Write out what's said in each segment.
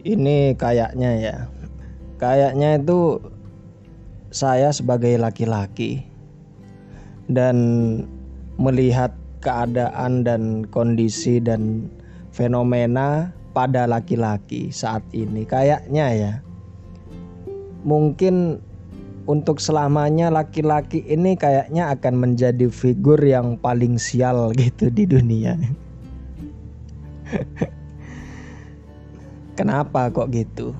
Ini kayaknya itu saya sebagai laki-laki dan melihat keadaan dan kondisi dan fenomena pada laki-laki saat ini, kayaknya ya mungkin untuk selamanya laki-laki ini kayaknya akan menjadi figur yang paling sial gitu di dunia. Kenapa kok gitu?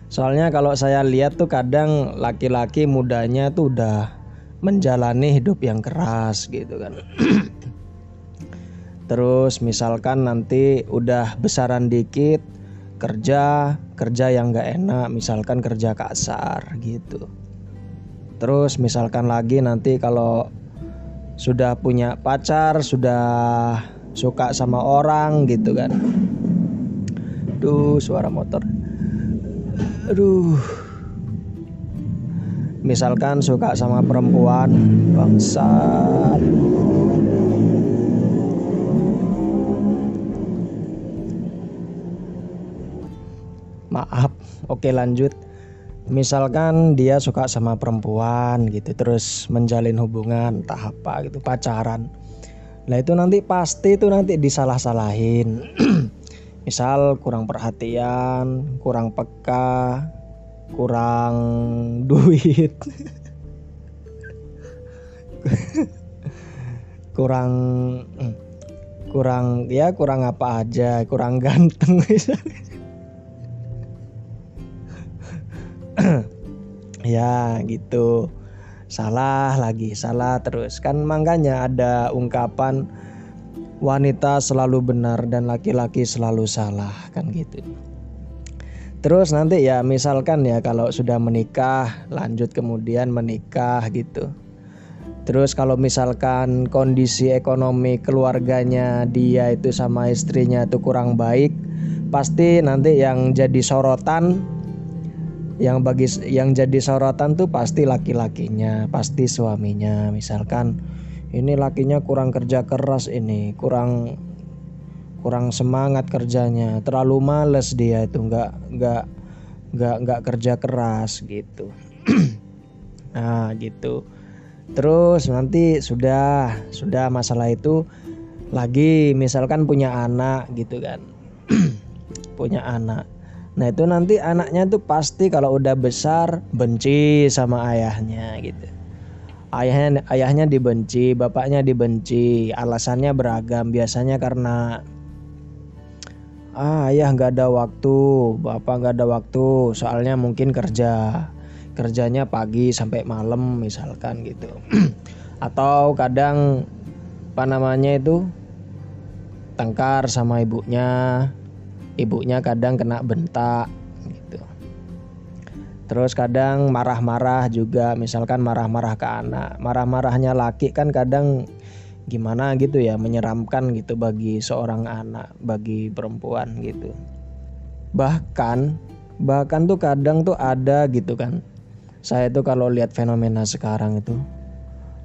Soalnya kalau saya lihat tuh kadang laki-laki mudanya tuh udah menjalani hidup yang keras gitu kan. Terus misalkan nanti udah besaran dikit kerja yang gak enak, misalkan kerja kasar gitu. Terus misalkan lagi nanti kalau sudah punya pacar, sudah suka sama orang gitu kan. Duh, suara motor. Aduh. Misalkan suka sama perempuan, bangsat. Maaf, oke lanjut. Misalkan dia suka sama perempuan gitu, terus menjalin hubungan entah apa gitu, pacaran. Nah itu nanti pasti itu nanti disalah-salahin. Misal kurang perhatian, kurang peka, kurang duit, kurang apa aja, kurang ganteng misalnya. Ya gitu, salah terus kan, makanya ada ungkapan wanita selalu benar dan laki-laki selalu salah kan gitu. Terus nanti ya misalkan ya kalau sudah menikah, lanjut kemudian menikah gitu. Terus kalau misalkan kondisi ekonomi keluarganya dia itu sama istrinya itu kurang baik, pasti nanti yang jadi sorotan tuh pasti laki-lakinya, pasti suaminya. Misalkan ini lakinya kurang kerja keras, ini kurang semangat kerjanya, terlalu males dia itu nggak kerja keras gitu. Nah gitu. Terus nanti sudah masalah itu lagi, misalkan punya anak gitu kan. Punya anak. Nah itu nanti anaknya tuh pasti kalau udah besar benci sama ayahnya gitu. Ayahnya dibenci, bapaknya dibenci. Alasannya beragam, biasanya karena ayah nggak ada waktu, bapak nggak ada waktu, soalnya mungkin kerjanya pagi sampai malam misalkan gitu. Atau kadang tengkar sama ibunya kadang kena bentak gitu. Terus kadang marah-marah juga, misalkan marah-marah ke anak. Marah-marahnya laki kan kadang gimana gitu ya, menyeramkan gitu bagi seorang anak, bagi perempuan gitu. Bahkan tuh kadang tuh ada gitu kan. Saya tuh kalau lihat fenomena sekarang itu,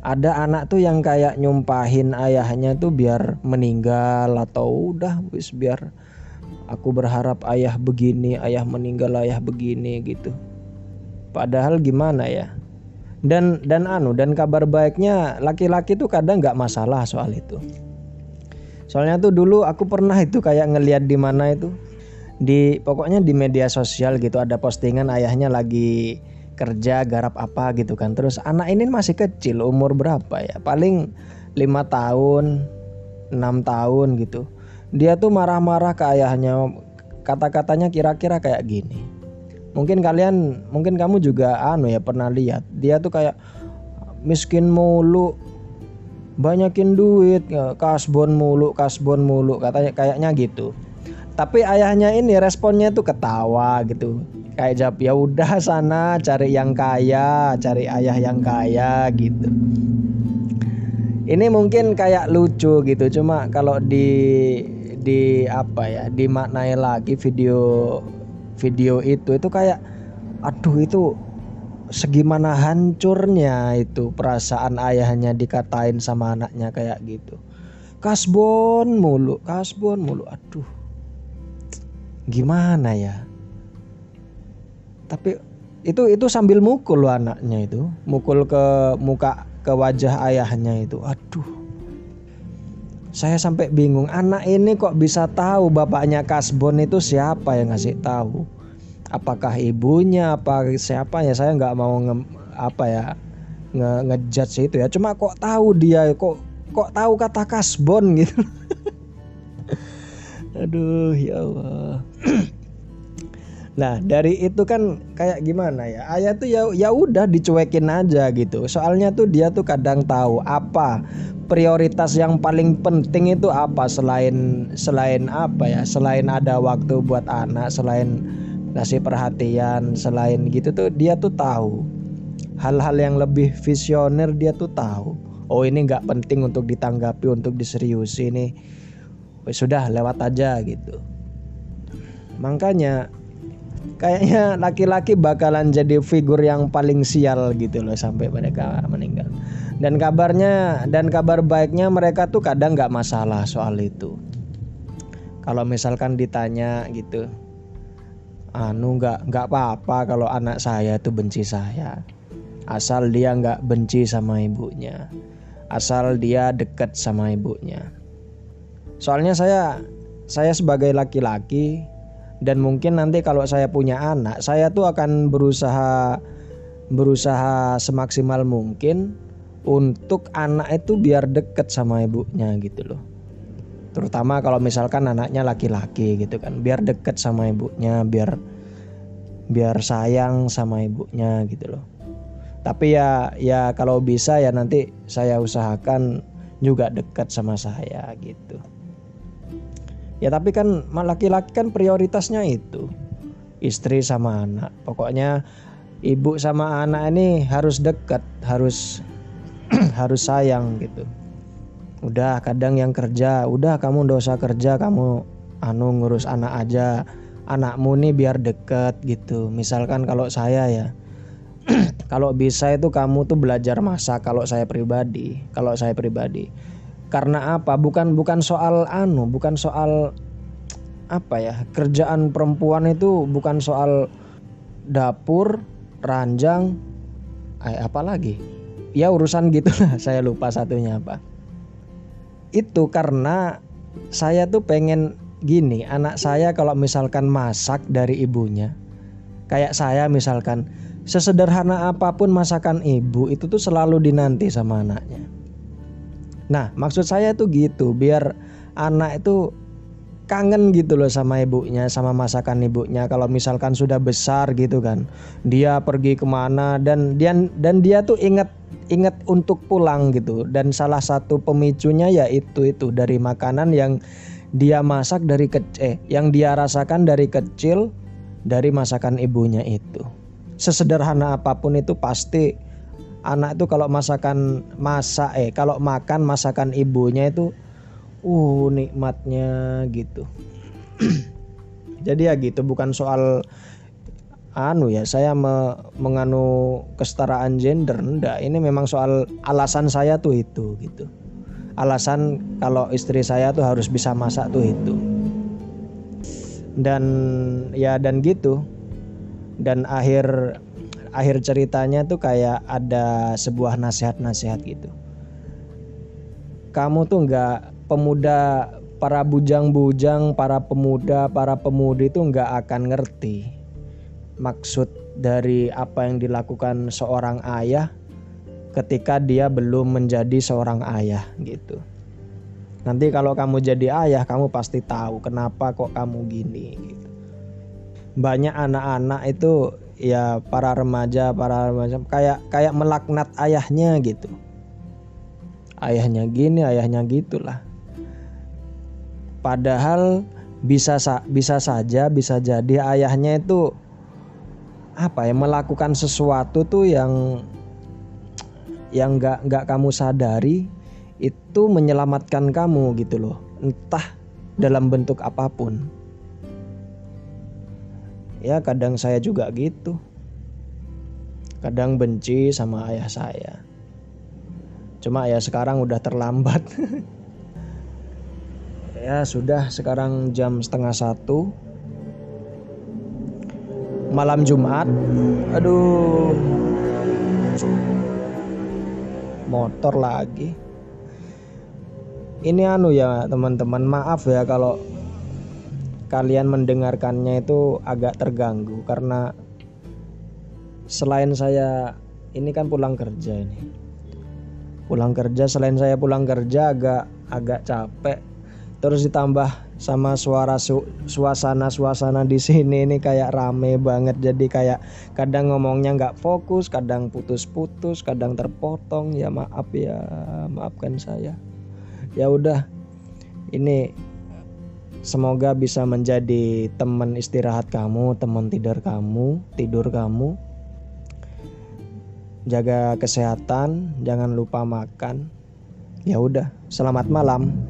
ada anak tuh yang kayak nyumpahin ayahnya tuh biar meninggal, atau udah wis biar aku berharap ayah begini, ayah meninggal, ayah begini gitu. Padahal gimana ya? Dan kabar baiknya laki-laki tuh kadang nggak masalah soal itu. Soalnya tuh dulu aku pernah itu kayak ngelihat di mana itu, pokoknya di media sosial gitu, ada postingan ayahnya lagi kerja garap apa gitu kan. Terus anak ini masih kecil, umur berapa ya? Paling 5 tahun, 6 tahun gitu. Dia tuh marah-marah ke ayahnya, kata-katanya kira-kira kayak gini. Mungkin kamu juga pernah lihat. Dia tuh kayak miskin mulu, banyakin duit, kasbon mulu, kayaknya gitu. Tapi ayahnya ini responnya tuh ketawa gitu. Kayak jawab, ya udah sana cari yang kaya, cari ayah yang kaya gitu. Ini mungkin kayak lucu gitu, cuma kalau dimaknai lagi video itu kayak aduh, itu segimana hancurnya itu perasaan ayahnya dikatain sama anaknya kayak gitu. Kasbon mulu, aduh. Gimana ya? Tapi itu sambil mukul loh anaknya itu, mukul ke muka, ke wajah ayahnya itu. Aduh, saya sampai bingung, anak ini kok bisa tahu bapaknya kasbon itu siapa yang ngasih tahu? Apakah ibunya, apa siapa ya? Saya nggak mau ngejudge itu ya. Cuma kok tahu dia, kok tahu kata kasbon gitu. Aduh ya Allah. Nah dari itu kan kayak gimana ya, ayah tuh ya udah dicuekin aja gitu. Soalnya tuh dia tuh kadang tahu apa prioritas yang paling penting itu apa, selain apa ya, selain ada waktu buat anak, selain ngasih perhatian, selain gitu tuh dia tuh tahu hal-hal yang lebih visioner. Dia tuh tahu, oh ini nggak penting untuk ditanggapi, untuk diseriusi, ini sudah lewat aja gitu. Makanya kayaknya laki-laki bakalan jadi figur yang paling sial gitu loh sampai mereka meninggal. Dan kabar baiknya mereka tuh kadang nggak masalah soal itu. Kalau misalkan ditanya gitu, nggak apa-apa kalau anak saya tuh benci saya, asal dia nggak benci sama ibunya, asal dia deket sama ibunya. Soalnya saya sebagai laki-laki, dan mungkin nanti kalau saya punya anak, saya tuh akan berusaha semaksimal mungkin untuk anak itu biar deket sama ibunya gitu loh. Terutama kalau misalkan anaknya laki-laki gitu kan, biar deket sama ibunya, biar sayang sama ibunya gitu loh. Tapi ya kalau bisa ya nanti saya usahakan juga deket sama saya gitu. Ya tapi kan laki-laki kan prioritasnya itu istri sama anak. Pokoknya ibu sama anak ini harus dekat, harus sayang gitu. Udah kadang yang kerja, udah kamu nggak usah kerja, kamu ngurus anak aja. Anakmu nih biar deket gitu. Misalkan kalau saya ya, kalau bisa itu kamu tuh belajar masak. Kalau saya pribadi. Karena apa? Bukan soal bukan soal apa ya, kerjaan perempuan itu bukan soal dapur, ranjang, apa lagi? Ya urusan gitulah, saya lupa satunya apa. Itu karena saya tuh pengen gini, anak saya kalau misalkan masak dari ibunya, kayak saya misalkan, sesederhana apapun masakan ibu itu tuh selalu dinanti sama anaknya. Nah maksud saya tuh gitu, biar anak itu kangen gitu loh sama ibunya, sama masakan ibunya. Kalau misalkan sudah besar gitu kan, dia pergi kemana dan dia tuh ingat untuk pulang gitu. Dan salah satu pemicunya ya itu dari makanan yang dia masak dari kecil, yang dia rasakan dari kecil dari masakan ibunya itu. Sesederhana apapun itu pasti anak itu kalau kalau makan masakan ibunya itu nikmatnya gitu. Jadi ya gitu, bukan soal saya menganu kesetaraan gender, enggak. Ini memang soal alasan saya tuh itu gitu. Alasan kalau istri saya tuh harus bisa masak tuh itu. Dan gitu. Dan akhir ceritanya tuh kayak ada sebuah nasihat gitu. Kamu tuh para bujang-bujang, para pemuda, para pemudi itu nggak akan ngerti maksud dari apa yang dilakukan seorang ayah ketika dia belum menjadi seorang ayah gitu. Nanti kalau kamu jadi ayah, kamu pasti tahu kenapa kok kamu gini gitu. Banyak anak-anak itu ya, para remaja kayak melaknat ayahnya gitu. Ayahnya gini, ayahnya gitulah. Padahal bisa jadi ayahnya itu melakukan sesuatu tuh yang nggak kamu sadari, itu menyelamatkan kamu gitu loh, entah dalam bentuk apapun. Ya kadang saya juga gitu, kadang benci sama ayah saya. Cuma ya sekarang udah terlambat. Ya sudah, sekarang jam 12:30. malam Jumat. Aduh, motor lagi. Ini ya teman-teman, maaf ya kalau kalian mendengarkannya itu agak terganggu, karena selain saya ini kan pulang kerja, selain saya pulang kerja agak capek, terus ditambah sama suasana di sini ini kayak rame banget, jadi kayak kadang ngomongnya nggak fokus, kadang putus-putus, kadang terpotong. Ya maaf ya, maafkan saya. Ya udah, ini semoga bisa menjadi teman istirahat kamu, teman tidur kamu. Jaga kesehatan, jangan lupa makan. Ya udah, selamat malam.